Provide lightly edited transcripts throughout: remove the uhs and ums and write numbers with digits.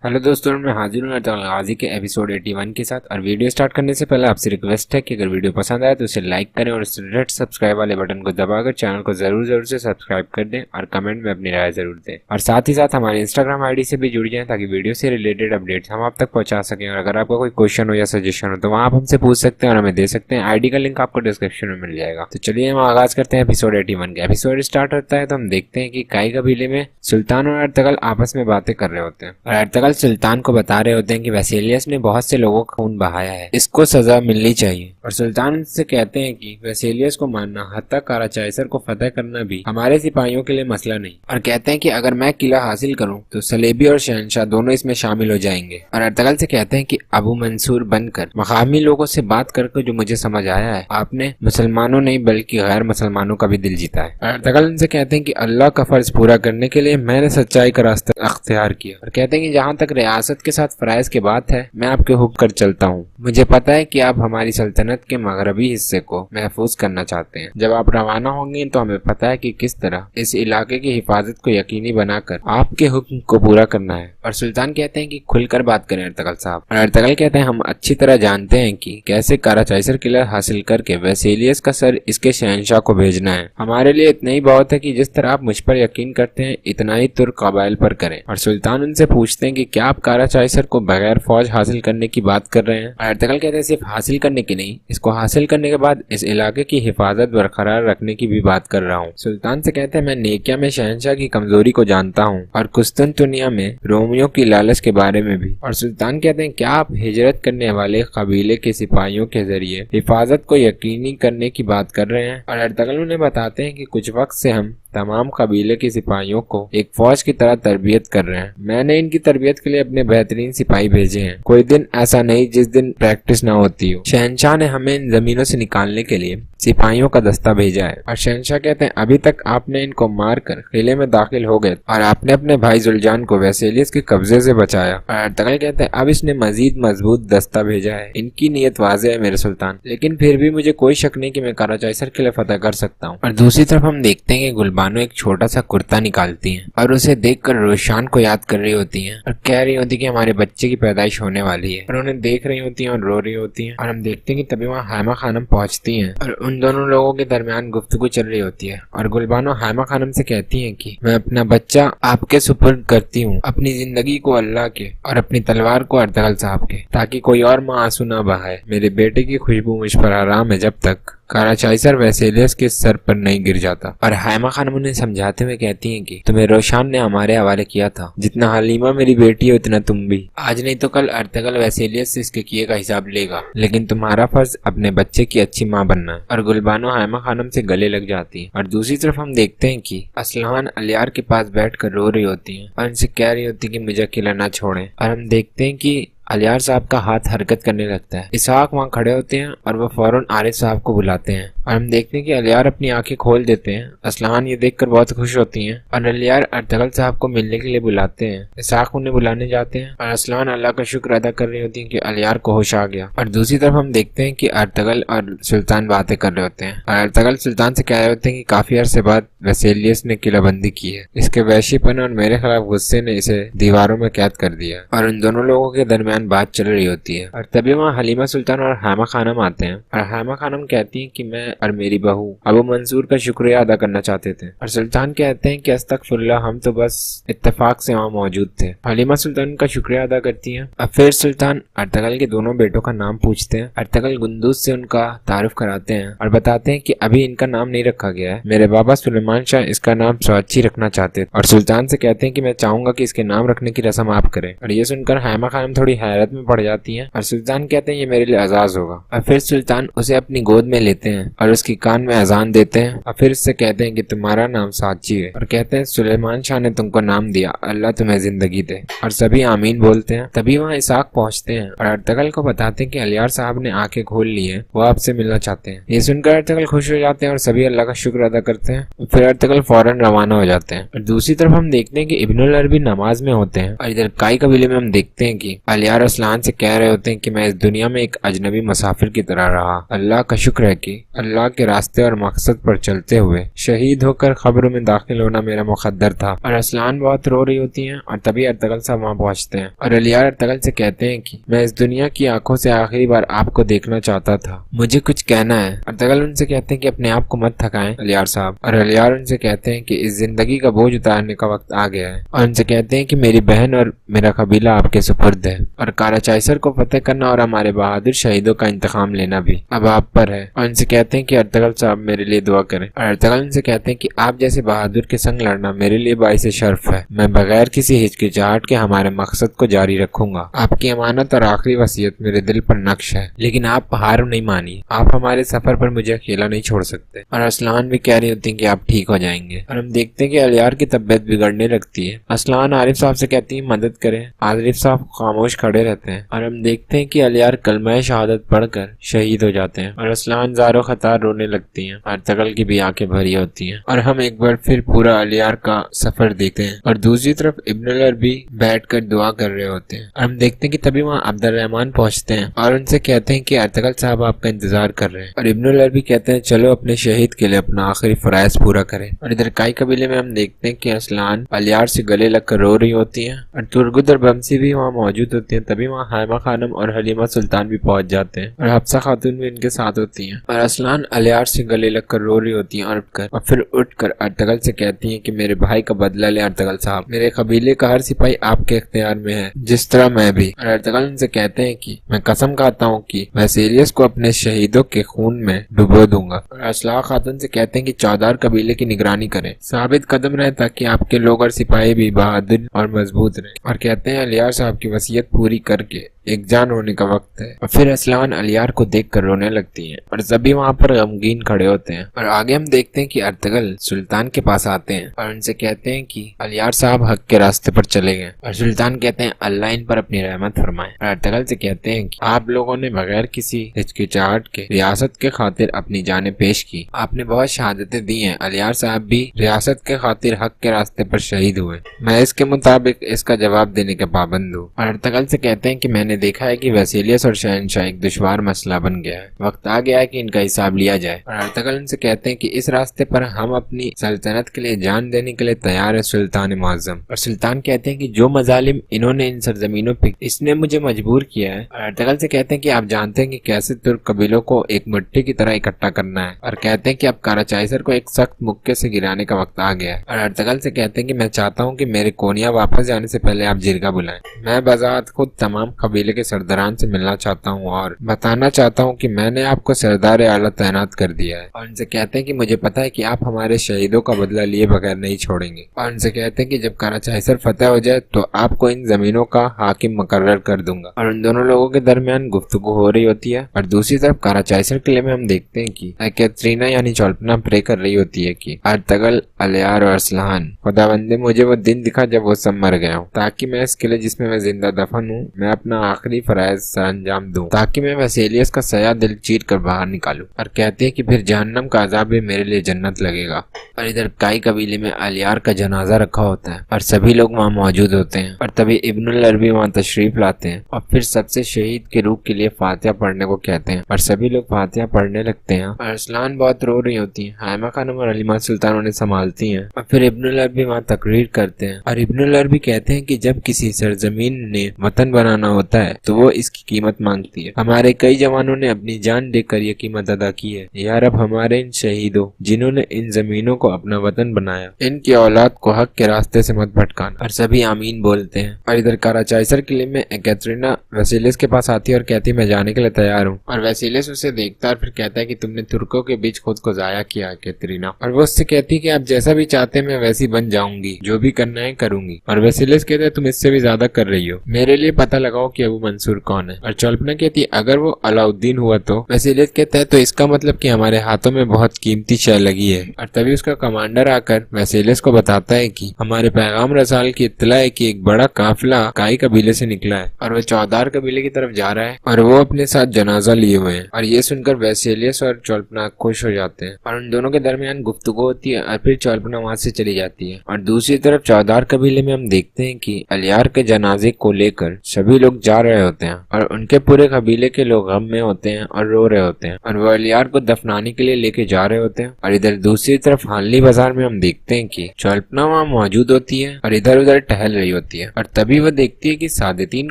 Hello दोस्तों, मैं हाजिर हूँ गाजी के एपिसोड 81 के साथ। और वीडियो स्टार्ट करने से पहले आपसे रिक्वेस्ट है कि अगर वीडियो पसंद आए तो उसे लाइक करें और इस रेड सब्सक्राइब वाले बटन को दबाकर चैनल को जरूर से सब्सक्राइब कर दें और कमेंट में अपनी राय जरूर दें। और साथ ही साथ हमारे इंस्टाग्राम आईडी से भी जुड़ जाएं ताकि वीडियो से रिलेटेड अपडेट्स हम आप तक पहुंचा सकें। और अगर आपका कोई क्वेश्चन हो या सजेशन हो तो वहाँ आप हमसे पूछ सकते हैं और हमें दे सकते हैं। आईडी का लिंक आपको डिस्क्रिप्शन में मिल जाएगा। तो चलिए हम आगाज करते हैं एपिसोड 81 का। एपिसोड स्टार्ट होता है तो हम देखते हैं कि काई कबीले में सुल्तान और अर्तगल आपस में बातें कर रहे होते हैं और अर्तगल सुल्तान को बता रहे होते हैं कि वेसेलियस ने बहुत से लोगों का खून बहाया है, इसको सजा मिलनी चाहिए। और सुल्तान उनसे कहते हैं कि वेसेलियस को मारना, हत्ता काराचाइसर को फतह करना भी हमारे सिपाहियों के लिए मसला नहीं। और कहते हैं कि अगर मैं किला हासिल करूं तो सलेबी और शहनशाह दोनों इसमें शामिल हो जाएंगे। और अर्तगल से कहते हैं कि अबू मंसूर बनकर मकामी लोगों से बात करके जो मुझे समझ आया है, आपने मुसलमानों नहीं बल्कि गैर मुसलमानों का भी दिल जीता है। अर्तगल उनसे कहते हैं कि अल्लाह का फर्ज पूरा करने के लिए मैंने सच्चाई का रास्ता अख्तियार किया। और कहते हैं कि जहाँ तक रियासत के साथ फराइज की बात है, मैं आपके हुक्म कर चलता हूँ। मुझे पता है कि आप हमारी सल्तनत के मगरबी हिस्से को महफूज करना चाहते हैं। जब आप रवाना होंगे तो हमें पता है कि किस तरह इस इलाके की हिफाजत को यकीनी बनाकर आपके हुक्म को पूरा करना है। और सुल्तान कहते हैं कि खुलकर बात करें अर्तगल साहब। और अर्तगल कहते हैं हम अच्छी तरह जानते हैं कि कैसे काराचाइसर किला हासिल करके वेसेलियस का सर इसके शहनशाह को भेजना है। हमारे लिए इतना ही बहुत है कि जिस तरह आप मुझ पर यकीन करते हैं इतना ही तुर्क कबाइल पर करें। और सुल्तान उनसे पूछते हैं कि क्या आप काराचाइसर को बगैर फौज हासिल करने की बात कर रहे हैं। अर्तगल कहते हैं सिर्फ हासिल करने की नहीं, इसको हासिल करने के बाद इस इलाके की हिफाजत बरकरार रखने की भी बात कर रहा हूँ। सुल्तान से कहते हैं मैं नेकिया में शहनशाह की कमजोरी को जानता हूँ और कुस्तुनतुनिया में रोमियो की लालच के बारे में भी। और सुल्तान कहते हैं क्या आप हिजरत करने वाले कबीले के सिपाहियों के जरिए हिफाजत को यकीनी करने की बात कर रहे हैं। और अर्तगल उन्हें बताते हैं कि कुछ वक्त से हम तमाम कबीले के सिपाहियों को एक फौज की तरह तरबियत कर रहे हैं। मैंने इनकी तरबियत के लिए अपने बेहतरीन सिपाही भेजे हैं। कोई दिन ऐसा नहीं जिस दिन प्रैक्टिस ना होती हो। शहनशाह ने हमें इन जमीनों से निकालने के लिए सिपाहियों का दस्ता भेजा है। और शहनशाह कहते हैं अभी तक आपने इनको मारकर किले में दाखिल हो गए और आपने अपने भाई जुलजान को वेसेलियस के कब्जे से बचाया। और अर्तगल कहते हैं अब इसने मजीद मजबूत दस्ता भेजा है। इनकी नीयत वाज़ेह है मेरे सुल्तान, लेकिन फिर भी मुझे कोई शक नहीं कि मैं काराचाइसर किले फतह कर सकता हूँ। और दूसरी तरफ हम देखते हैं कि गुलबानो एक छोटा सा कुर्ता निकालती हैं और उसे देखकर रोशान को याद कर रही होती हैं और कह रही होती कि हमारे बच्चे की पैदाइश होने वाली है। और उन्हें देख रही होती हैं और रो रही होती हैं। और हम देखते हैं कि तभी वहाँ हायमा खानम पहुंचती हैं और उन दोनों लोगों के दरमियान गुफ्तगू चल रही होती है। और गुलबानो हायमा खानम से कहती हैं कि मैं अपना बच्चा आपके सुपुर्द करती हूँ, अपनी जिंदगी को अल्लाह के और अपनी तलवार को अर्तगल साहब के, ताकि कोई और माँ आंसू ना बहाए। मेरे बेटे की खुशबू मुझ पर आराम है जब तक काराचाइसर वेसेलियस के सर पर नहीं गिर जाता। और हायमा खानम उन्हें समझाते हुए कहती हैं कि तुम्हें रोशान ने हमारे हवाले किया था, जितना हलीमा मेरी बेटी है उतना तुम भी। आज नहीं तो कल अर्तगल वेसेलियस से इसके किए का हिसाब लेगा, लेकिन तुम्हारा फर्ज अपने बच्चे की अच्छी माँ बनना है। और गुलबानो हायमा खानम से गले लग जाती है। और दूसरी तरफ हम देखते हैं कि असलहान अलियार के पास बैठकर रो रही होती है और उनसे कह रही होती है कि मुझे अकेला ना छोड़ें। और हम देखते हैं कि अलियार साहब का हाथ हरकत करने लगता है। इसहाक वहाँ खड़े होते हैं और वो फौरन आरिफ साहब को बुलाते हैं। और हम देखते हैं कि अलियार अपनी आंखें खोल देते हैं। असलहान ये देखकर बहुत खुश होती हैं और अलियार अर्तगल साहब को मिलने के लिए बुलाते हैं। इसहाक उन्हें बुलाने जाते हैं और असलहान अल्लाह का शुक्र अदा कर रही होती है कि अलियार को होश आ गया। और दूसरी तरफ हम देखते हैं कि अर्तगल और सुल्तान बातें कर रहे होते हैं और अर्तगल सुल्तान से कह रहे होते हैं कि काफी अरसे बाद वेसेलियस ने किलाबंदी की है। इसके वहशीपन और मेरे खिलाफ गुस्से ने इसे दीवारों में कैद कर दिया। और उन दोनों लोगों के दरमियान बात चल रही होती है। और तभी वहाँ हलीमा सुल्तान और हायमा खानम आते हैं और हायमा खानम कहती हैं कि मैं और मेरी बहू अबू मंसूर का शुक्रिया अदा करना चाहते थे। और सुल्तान कहते हैं कि अस्तगफिरुल्लाह, हम तो बस इत्तेफाक से वहाँ मौजूद थे। हलीमा सुल्तान का शुक्रिया अदा करती हैं। अब फिर सुल्तान अर्तगल के दोनों बेटों का नाम पूछते हैं। अर्तगल गुंदूस से उनका तारुफ कराते हैं और बताते हैं कि अभी इनका नाम नहीं रखा गया है। मेरे बाबा सुलेमान शाह इसका नाम स्वाची रखना चाहते थे। और सुल्तान से कहते हैं कि मैं चाहूंगा कि इसके नाम रखने की रस्म आप करें। और ये सुनकर हायमा खानम थोड़ी हैरत में पड़ जाती हैं और सुल्तान कहते हैं ये मेरे लिए एजाज होगा। और फिर सुल्तान उसे अपनी गोद में लेते हैं और उसकी कान में अजान देते हैं और फिर उससे कहते हैं कि तुम्हारा नाम साची है। और कहते हैं सुलेमान शाह ने तुमको नाम दिया, अल्लाह तुम्हें जिंदगी दे। और सभी आमीन बोलते हैं। तभी वहाँ इसहाक पहुंचते हैं और अर्तगल को बताते हैं कि अलियार साहब ने आंखें खोल ली है, वो आपसे मिलना चाहते हैं। ये सुनकर अर्तगल खुश हो जाते हैं और सभी अल्लाह का शुक्र अदा करते हैं। फिर अर्तगल फौरन रवाना हो जाते हैं। और दूसरी तरफ हम देखते हैं कि इब्नुल अरबी नमाज में होते हैं और इधर काई कबीले में हम देखते हैं कि अलियार असलान से कह रहे होते हैं कि मैं इस दुनिया में एक अजनबी मुसाफिर की तरह रहा। अल्लाह का शुक्र है कि अल्लाह अल्लाह के रास्ते और मकसद पर चलते हुए शहीद होकर खब्र में दाखिल होना मेरा मुकद्दर था। और असलान बहुत रो रही होती हैं और तभी अर्तगल साहब वहाँ पहुँचते हैं और अलियार अर्तगल से कहते हैं कि मैं इस दुनिया की आंखों से आखिरी बार आपको देखना चाहता था, मुझे कुछ कहना है। अर्तगल उनसे कहते हैं कि अपने आप को मत थकाएं अलियार साहब। और अलियार उनसे कहते हैं कि इस जिंदगी का बोझ उतारने का वक्त आ गया है और उनसे कहते हैं कि मेरी बहन और मेरा कबीला आपके सुपुर्द है और काराचाइसर को फतेह करना और हमारे बहादुर शहीदों का इंतकाम लेना भी अब आप पर है। और उनसे कहते हैं कि अर्तगल साहब मेरे लिए दुआ करें। और अर्तगल उनसे कहते हैं कि आप जैसे बहादुर के संग लड़ना मेरे लिए बाइस शर्फ है। मैं बगैर किसी हिचकिचाहट के हमारे मकसद को जारी रखूंगा। आपकी अमानत और आखिरी वसीयत मेरे दिल पर नक्श है, लेकिन आप हार नहीं मानिए। आप हमारे सफर पर मुझे अकेला नहीं छोड़ सकते। और असलान भी कह रही होती है कि आप ठीक हो जाएंगे। और हम देखते हैं कि अलियार की तबीयत बिगड़ने लगती है। असलान आरिफ साहब से कहती है मदद करें। आरिफ साहब खामोश खड़े रहते हैं और हम देखते हैं कि अलियार कलमा शहादत पढ़कर शहीद हो जाते हैं। और असलान ज़ारो खतार रोने लगती हैं। अर्तगल की भी आंखें भरी होती हैं। और हम एक बार फिर पूरा अलियार का सफर देखते हैं और दूसरी तरफ इब्न अरबी बैठकर दुआ कर रहे होते हैं। और हम देखते हैं कि तभी वहाँ अब्दुल रहमान पहुंचते हैं और उनसे कहते हैं कि अर्तगल साहब आपका इंतजार कर रहे हैं। और इब्न अरबी कहते हैं चलो अपने शहीद के लिए अपना आखिरी फराइज पूरा करें। और इधर काई कबीले में हम देखते हैं कि असलान अलियार से गले लगकर रो रही होती हैं और तुर्गुद और बमसी भी वहाँ मौजूद होती हैं। तभी वहाँ हायमा खानम और हलीमा सुल्तान भी पहुंच जाते हैं और हफ्सा खातून भी इनके साथ होती हैं। और असलान अलियार से गले लगकर रो रही होती हैं और फिर उठकर अर्तगल से कहती हैं कि मेरे भाई का बदला ले अर्तगल साहब, मेरे कबीले का हर सिपाही आपके इख्तियार में है जिस तरह मैं भी। और अर्तगल उनसे कहते हैं कि मैं कसम खाता हूँ कि मैं सीरियस को अपने शहीदों के खून में डुबो दूंगा। और असलाह खातून से कहते हैं कि चौधार कबीले की निगरानी करें, साबित कदम रहे ताकि आपके लोग और सिपाही भी बहादुर और मजबूत रहे। और कहते हैं अलियार साहब की वसीयत पूरी करके एक जान होने का वक्त है। और फिर असलान अलियार को देखकर रोने लगती हैं और सभी वहाँ पर गमगीन खड़े होते हैं। और आगे हम देखते हैं कि अर्तगल सुल्तान के पास आते हैं और उनसे कहते हैं कि अलियार साहब हक के रास्ते पर चले गए। और सुल्तान कहते हैं अल्लाह इन पर अपनी रहमत फरमाए। और अर्तगल से कहते हैं कि आप लोगों ने बगैर किसी हिचकिचाहट के रियासत के खातिर अपनी जानें पेश की, आपने बहुत शहादतें दी हैं। अलियार साहब भी रियासत के खातिर हक के रास्ते पर शहीद हुए। मैं इसके मुताबिक इसका जवाब देने के पाबंद हूँ। और अर्तगल से कहते हैं कि मैंने देखा है कि वसीलियस और शहनशाह एक दुश्वार मसला बन गया है, वक्त आ गया है कि इनका हिसाब लिया जाए। और अर्तगल उनसे कहते हैं कि इस रास्ते पर हम अपनी सल्तनत के लिए जान देने के लिए तैयार है सुल्तान मुअज्जम। और सुल्तान कहते हैं कि जो मजालिम इन्होंने इन सरजमीनों पे इसने मुझे मजबूर किया है। और अर्तगल से कहते हैं कि आप जानते हैं कि कैसे तुर्क कबीलों को एक मिट्टी की तरह इकट्ठा करना है। और कहते हैं कि अब काराचाइसर को एक सख्त मुक्के से गिराने का वक्त आ गया है। और अर्तगल से कहते हैं कि मैं चाहता हूँ कि मेरे कोनिया वापस जाने से पहले आप जिरगा बुलाएं। मैं बजात खुद तमाम कबीले के सरदारान से मिलना चाहता हूँ और बताना चाहता हूँ कि मैंने आपको सरदार आला तैनात कर दिया है। और उनसे कहते हैं कि मुझे पता है कि आप हमारे शहीदों का बदला लिए बगैर नहीं छोड़ेंगे। और उनसे कहते हैं कि जब काराचाइसर फतेह हो जाए तो आपको इन जमीनों का हाकिम मुकर्रर कर दूंगा। और उन दोनों लोगों के दरमियान गुफ्तगू हो रही होती है। और दूसरी तरफ काराचाइसर किले में हम देखते हैं कि कैटरीना यानी चौल्पना प्रे कर रही होती है कि अर्तगल, अलियार और असलान, खुदावंदे मुझे वो दिन दिखा जब वो सब मर गया हूँ, ताकि मैं इस किले जिसमें मैं जिंदा दफन हूँ मैं अपना आखिरी फराइज सर अंजाम दूं, ताकि मैं वसीलियस का सया दिल चीर कर बाहर निकालूं। और कहते हैं कि फिर जहन्नम का अजाब भी मेरे लिए जन्नत लगेगा। और इधर काई कबीले में अलियार का जनाजा रखा होता है और सभी लोग वहाँ मौजूद होते हैं। और तभी इब्नुल अरबी वहाँ तशरीफ लाते हैं और फिर सबसे शहीद के रूह के लिए फातिहा पढ़ने को कहते हैं। और सभी लोग फातिहा पढ़ने लगते हैं। और असलान बहुत रो रही होती है, हायमा खानम और हलीमा सुल्तान उन्हें संभालती हैं। और फिर इब्नुल अरबी वहाँ तकरीर करते हैं। और इब्नुल अरबी कहते हैं कि जब किसी सरजमीन ने वतन बनाना होता है तो वो इसकी कीमत मांगती है। हमारे कई जवानों ने अपनी जान देकर ये कीमत अदा की है। यार अब हमारे इन शहीदों जिन्होंने इन जमीनों को अपना वतन बनाया, इनकी औलाद को हक के रास्ते से मत भटकाना। और सभी आमीन बोलते हैं। और इधर काराचाइसर किले में कैटरीना वसीलियस के पास आती है और कहती है मैं जाने के लिए तैयार हूँ। और वसीलियस उसे देखता है और फिर कहता है कि तुमने तुर्कों के बीच खुद को जाया किया कैटरीना। और वो उससे कहती है कि आप जैसा भी चाहते हैं मैं वैसी बन जाऊंगी, जो भी करना है करूंगी। और वसीलियस कहता है तुम इससे भी ज्यादा कर रही हो, मेरे लिए पता लगाओ कि अबू मंसूर कौन है। और चौल्पना कहती है अगर वो अलाउद्दीन हुआ तो। वसीलियस कहता है तो इसका मतलब कि हमारे हाथों में बहुत कीमती शय लगी है। और तभी उसका कमांडर आकर वसीलियस को बताता है कि हमारे पैगाम रसाल की इत्तला है कि एक बड़ा काफिला काई कबीले से निकला है और वो चौधार कबीले की तरफ जा रहा है और वो अपने साथ जनाजा लिए हुए हैं। और ये सुनकर वसीलियस और चौल्पना खुश हो जाते हैं और उन दोनों के दरमियान गुफ्तगू होती है। और फिर चौल्पना वहाँ से चली जाती है। और दूसरी तरफ चौधार कबीले में हम देखते हैं कि अलियार के जनाजे को लेकर सभी लोग जा रहे होते हैं और उनके पूरे कबीले के लोग गम में होते हैं और रो रहे होते हैं और वो अलियार को दफनाने के लिए लेके जा रहे होते हैं। और इधर दूसरी तरफ हानली बाजार में हम देखते हैं कि चोल्पना वहाँ मौजूद होती है और इधर उधर टहल रही होती है और तभी वह देखती है कि सादेतीन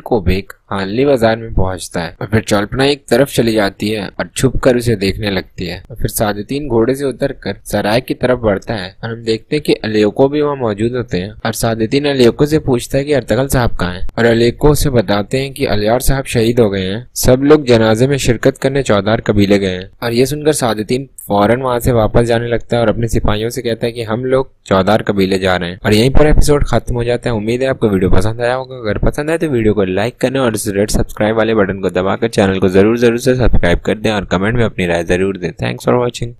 कोबेक हानली बाजार में पहुंचता है और फिर चोल्पना एक तरफ चली जाती है और छुप कर उसे देखने लगती है और फिर सादेतीन घोड़े से उतरकर सराय की तरफ बढ़ता है और हम देखते हैं कि अलियोको भी वहाँ मौजूद होते हैं और सादेतीन अलियोको से पूछता है कि अर्तगल साहब कहाँ हैं और अलियोको उसे बताते हैं कि अलियार साहब शहीद हो गए हैं। सब लोग जनाजे में शिरकत करने चौधार कबीले गए हैं और ये सुनकर सादेतीन फौरन वहां से वापस जाने लगता है और अपने सिपाहियों से कहता है कि हम लोग चौधार कबीले जा रहे हैं और यहीं पर एपिसोड खत्म हो जाता है। उम्मीद है आपको वीडियो पसंद आया होगा। अगर पसंद आए तो वीडियो को लाइक करने और इस रेड सब्सक्राइब वाले बटन को दबाकर चैनल को जरूर से सब्सक्राइब कर दें और कमेंट में अपनी राय जरूर दें। Thanks for watching.